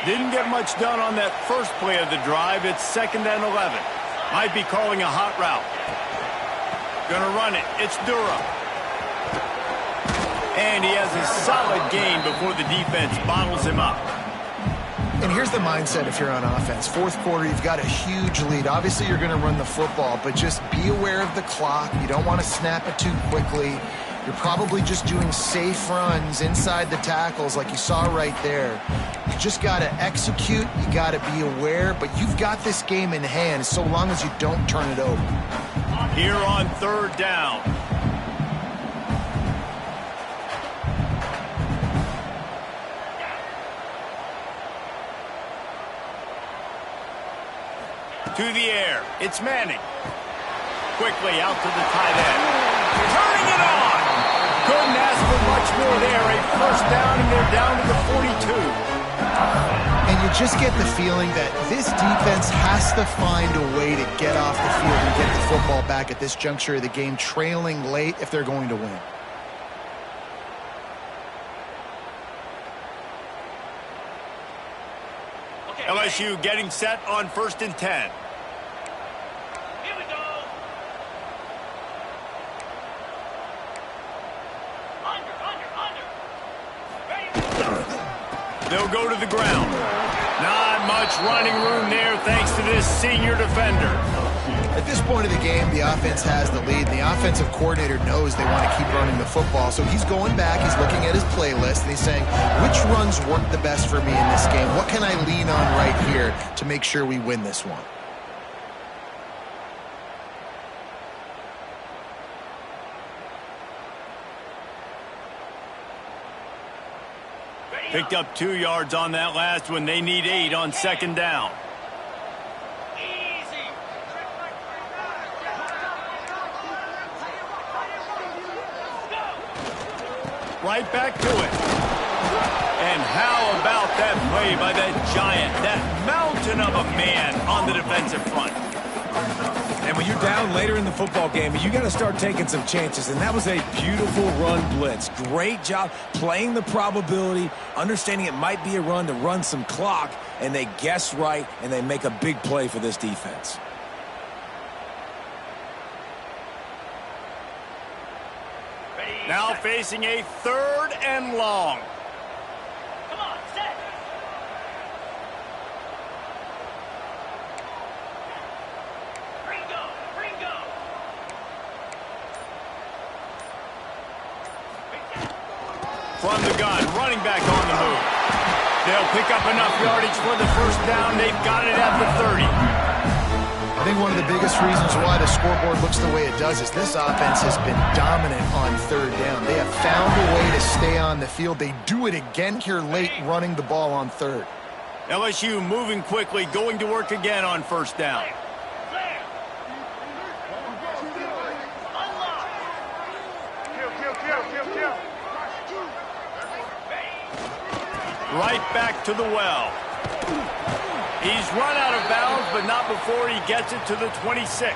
Didn't get much done on that first play of the drive. It's 2nd and 11. Might be calling a hot route. Gonna run it. It's Durham. And he has a solid gain before the defense bottles him up. And here's the mindset if you're on offense. Fourth quarter, you've got a huge lead. Obviously, you're going to run the football, but just be aware of the clock. You don't want to snap it too quickly. You're probably just doing safe runs inside the tackles like you saw right there. You just got to execute. You got to be aware, but you've got this game in hand so long as you don't turn it over. Here on 3rd down. To the air. It's Manning. Quickly out to the tight end. Turning it on. Couldn't ask for much more there. A first down, and they're down to the 42. And you just get the feeling that this defense has to find a way to get off the field and get the football back at this juncture of the game, trailing late if they're going to win. LSU getting set on 1st and 10. Here we go. Under. Ready. They'll go to the ground. Not much running room there thanks to this senior defender. At this point of the game, the offense has the lead. The offensive coordinator knows they want to keep running the football. So he's going back, he's looking at his playlist, and he's saying, which runs work the best for me in this game? What can I lean on right here to make sure we win this one? Picked up 2 yards on that last one. They need 8 on 2nd down. Easy. Right back to it. And how about that play by that giant, that mountain of a man on the defensive front? And we When you're down later in the football game, you got to start taking some chances, and that was a beautiful run blitz. Great job playing the probability, understanding it might be a run to run some clock, and they guess right, and they make a big play for this defense. Now facing a 3rd and long. Come on, set. Ringo. From the gun, running back on the move. They'll pick up enough yardage for the first down. They've got it at the 30. I think one of the biggest reasons why the scoreboard looks the way it does is this offense has been dominant on 3rd down. They have found a way to stay on the field. They do it again here late, running the ball on 3rd. LSU moving quickly, going to work again on 1st down. Clear. Unlock. Right back to the well. He's run out of bounds, but not before he gets it to the 26.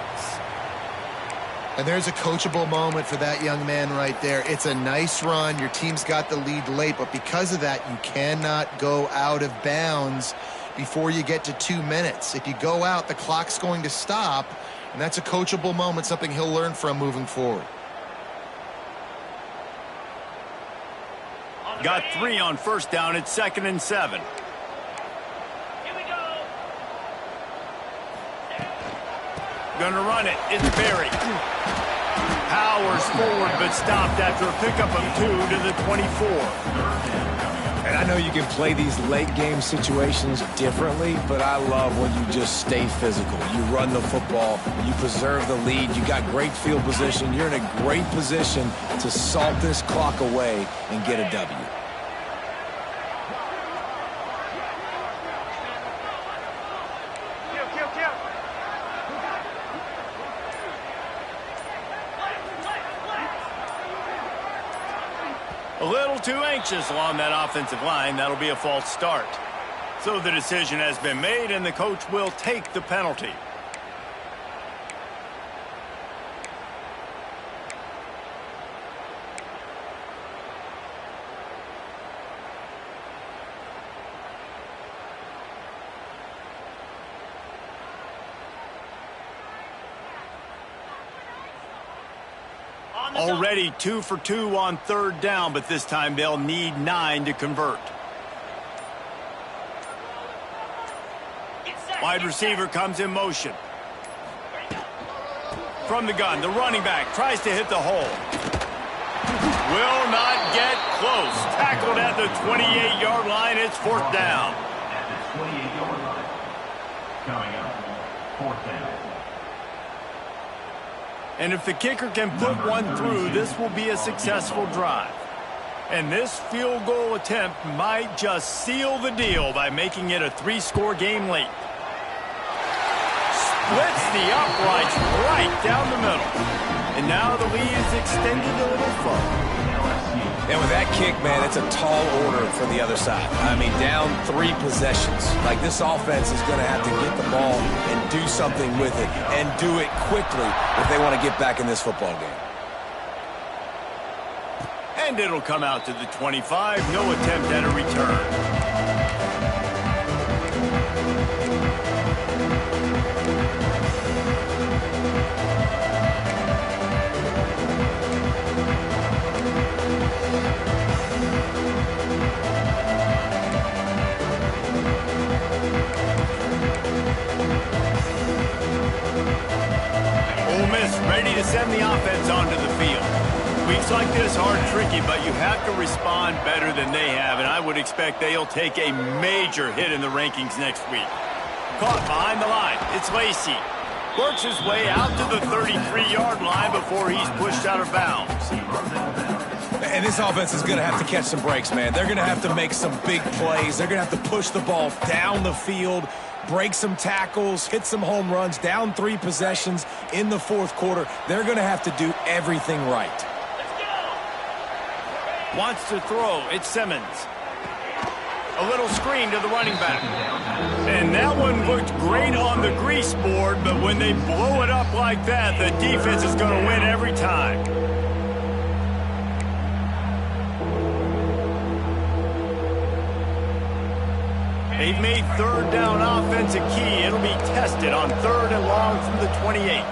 And there's a coachable moment for that young man right there. It's a nice run. Your team's got the lead late, but because of that, you cannot go out of bounds before you get to 2 minutes. If you go out, the clock's going to stop, and that's a coachable moment, something he'll learn from moving forward. Got 3 on 1st down. It's 2nd and 7. Here we go. Gonna run it. It's Berry. Powers forward, but stopped after a pickup of 2 to the 24. And I know you can play these late game situations differently, but I love when you just stay physical. You run the football, you preserve the lead, you got great field position, you're in a great position to salt this clock away and get a W. A little too anxious along that offensive line. That'll be a false start. So the decision has been made, and the coach will take the penalty. Already 2 for 2 on 3rd down, but this time they'll need 9 to convert. Wide receiver comes in motion. From the gun, the running back tries to hit the hole. Will not get close. Tackled at the 28-yard line. It's 4th down. At the 28-yard line. Coming up, 4th down. And if the kicker can put one through, this will be a successful drive. And this field goal attempt might just seal the deal by making it a 3-score game late. Splits the uprights right down the middle. And now the lead is extended a little further. And with that kick, man, it's a tall order for the other side. I mean, down 3 possessions. Like, this offense is going to have to get the ball and do something with it, and do it quickly if they want to get back in this football game. And it'll come out to the 25. No attempt at a return. Ole Miss ready to send the offense onto the field. Weeks like this are tricky, but you have to respond better than they have, and I would expect they'll take a major hit in the rankings next week. Caught behind the line. It's Lacey. Works his way out to the 33-yard line before he's pushed out of bounds. And this offense is going to have to catch some breaks, man. They're going to have to make some big plays. They're going to have to push the ball down the field, break some tackles, hit some home runs, down 3 possessions in the 4th quarter. They're going to have to do everything right. Wants to throw. It's Simmons. A little screen to the running back. And that one looked great on the grease board, but when they blow it up like that, the defense is going to win every time. They've made third down offense a key. It'll be tested on 3rd and long from the 28.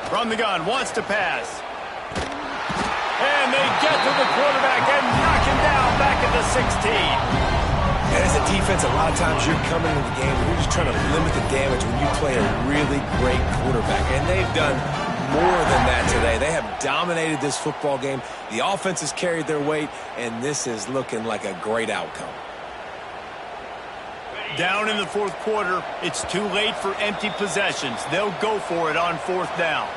From the gun, wants to pass. And they get to the quarterback and knock him down back at the 16. And as a defense, a lot of times you're coming into the game and you're just trying to limit the damage when you play a really great quarterback. And they've done more than that today. They have dominated this football game. The offense has carried their weight, and this is looking like a great outcome. Down in the 4th quarter, it's too late for empty possessions. They'll go for it on 4th down.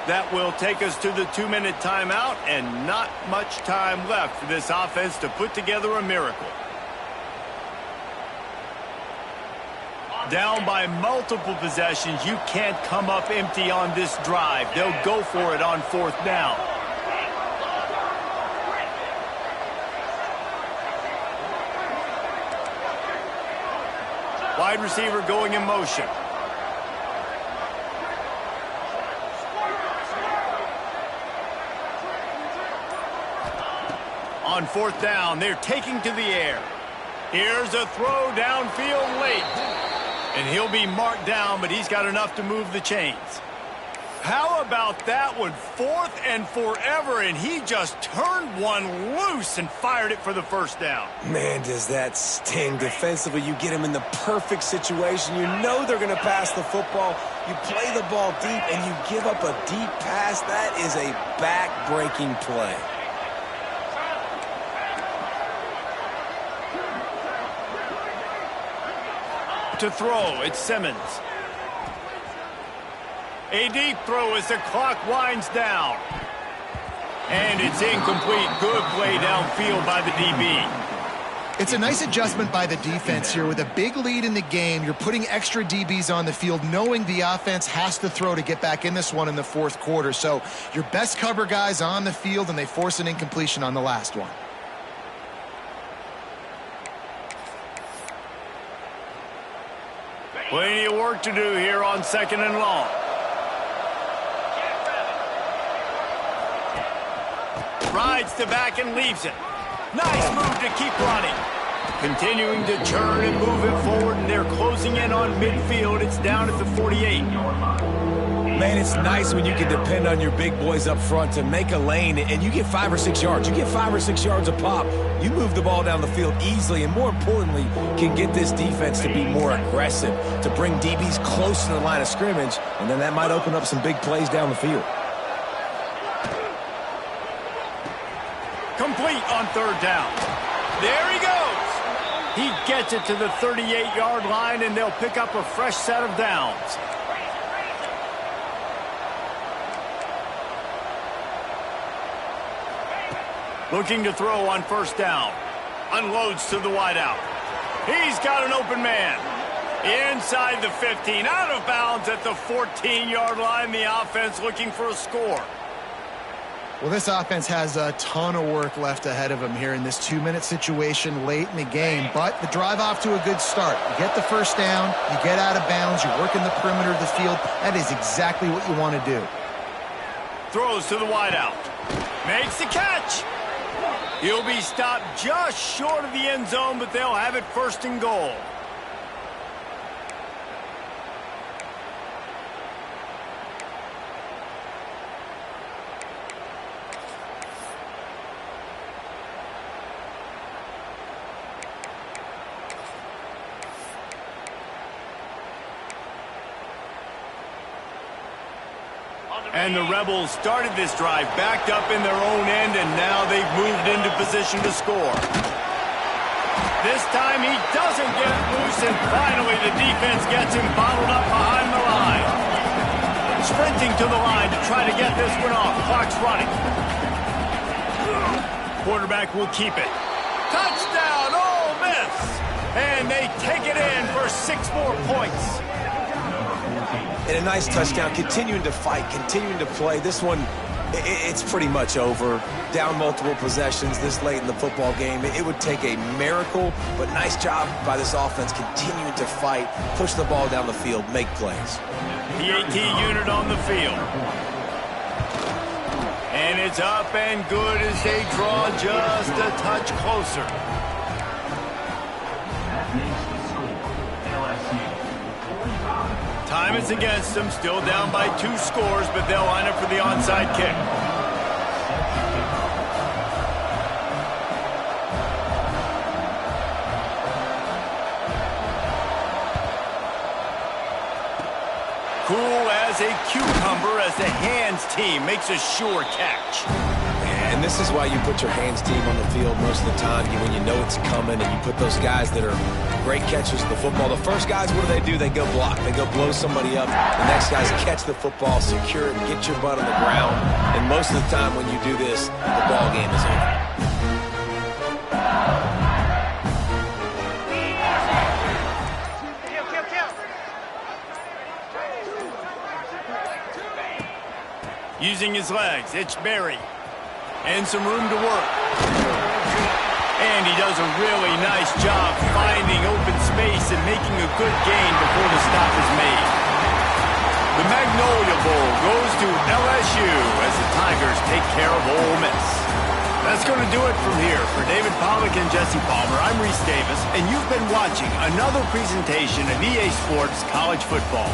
That will take us to the 2-minute timeout, and not much time left for this offense to put together a miracle. Down by multiple possessions, you can't come up empty on this drive. They'll go for it on 4th down. Wide receiver going in motion. On 4th down, they're taking to the air. Here's a throw downfield late. And he'll be marked down, but he's got enough to move the chains. How about that one? 4th and forever, and he just turned one loose and fired it for the 1st down. Man, does that sting. Defensively, you get him in the perfect situation. You know they're going to pass the football. You play the ball deep, and you give up a deep pass. That is a back-breaking play. To throw, it's Simmons. A deep throw as the clock winds down. And it's incomplete. Good play downfield by the DB. It's a nice adjustment by the defense here. With a big lead in the game, you're putting extra DBs on the field, knowing the offense has to throw to get back in this one in the 4th quarter. So your best cover guys on the field, and they force an incompletion on the last one. Plenty of work to do here on 2nd and long. Rides to back and leaves it. Nice move to keep running. Continuing to turn and move it forward, and they're closing in on midfield. It's down at the 48. Man, it's nice when you can depend on your big boys up front to make a lane, and you get 5 or 6 yards. You get 5 or 6 yards a pop. You move the ball down the field easily, and more importantly, can get this defense to be more aggressive, to bring DBs close to the line of scrimmage, and then that might open up some big plays down the field. Complete on 3rd down. There he goes. He gets it to the 38-yard line, and they'll pick up a fresh set of downs. Looking to throw on 1st down. Unloads to the wideout. He's got an open man. Inside the 15. Out of bounds at the 14-yard line. The offense looking for a score. Well, this offense has a ton of work left ahead of them here in this 2-minute situation late in the game. But the drive off to a good start. You get the 1st down. You get out of bounds. You work in the perimeter of the field. That is exactly what you want to do. Throws to the wideout. Makes the catch. He'll be stopped just short of the end zone, but they'll have it 1st and goal. And the Rebels started this drive backed up in their own end, and now they've moved into position to score. This time he doesn't get loose, and finally the defense gets him bottled up behind the line. Sprinting to the line to try to get this one off. Clock's running. Quarterback will keep it. Touchdown, Ole Miss! And they take it in for 6 more points. And a nice touchdown, continuing to fight, continuing to play. This one It's pretty much over. Down multiple possessions this late in the football game. It would take a miracle, but nice job by this offense continuing to fight, push the ball down the field, make plays. PAT unit on the field. And it's up and good as they draw just a touch closer. That makes the score. LSU 45. Time is against them, still down by 2 scores, but they'll line up for the onside kick. Cool as a cucumber as the hands team makes a sure catch. And this is why you put your hands team on the field most of the time when you know it's coming, and you put those guys that are great catchers of the football. The first guys, what do? They go block. They go blow somebody up. The next guys catch the football, secure it, and get your butt on the ground. And most of the time when you do this, the ball game is over. Using his legs, it's Berry. And some room to work. And he does a really nice job finding open space and making a good gain before the stop is made. The Magnolia Bowl goes to LSU as the Tigers take care of Ole Miss. That's going to do it from here. For David Pollack and Jesse Palmer, I'm Reese Davis, and you've been watching another presentation of EA Sports College Football.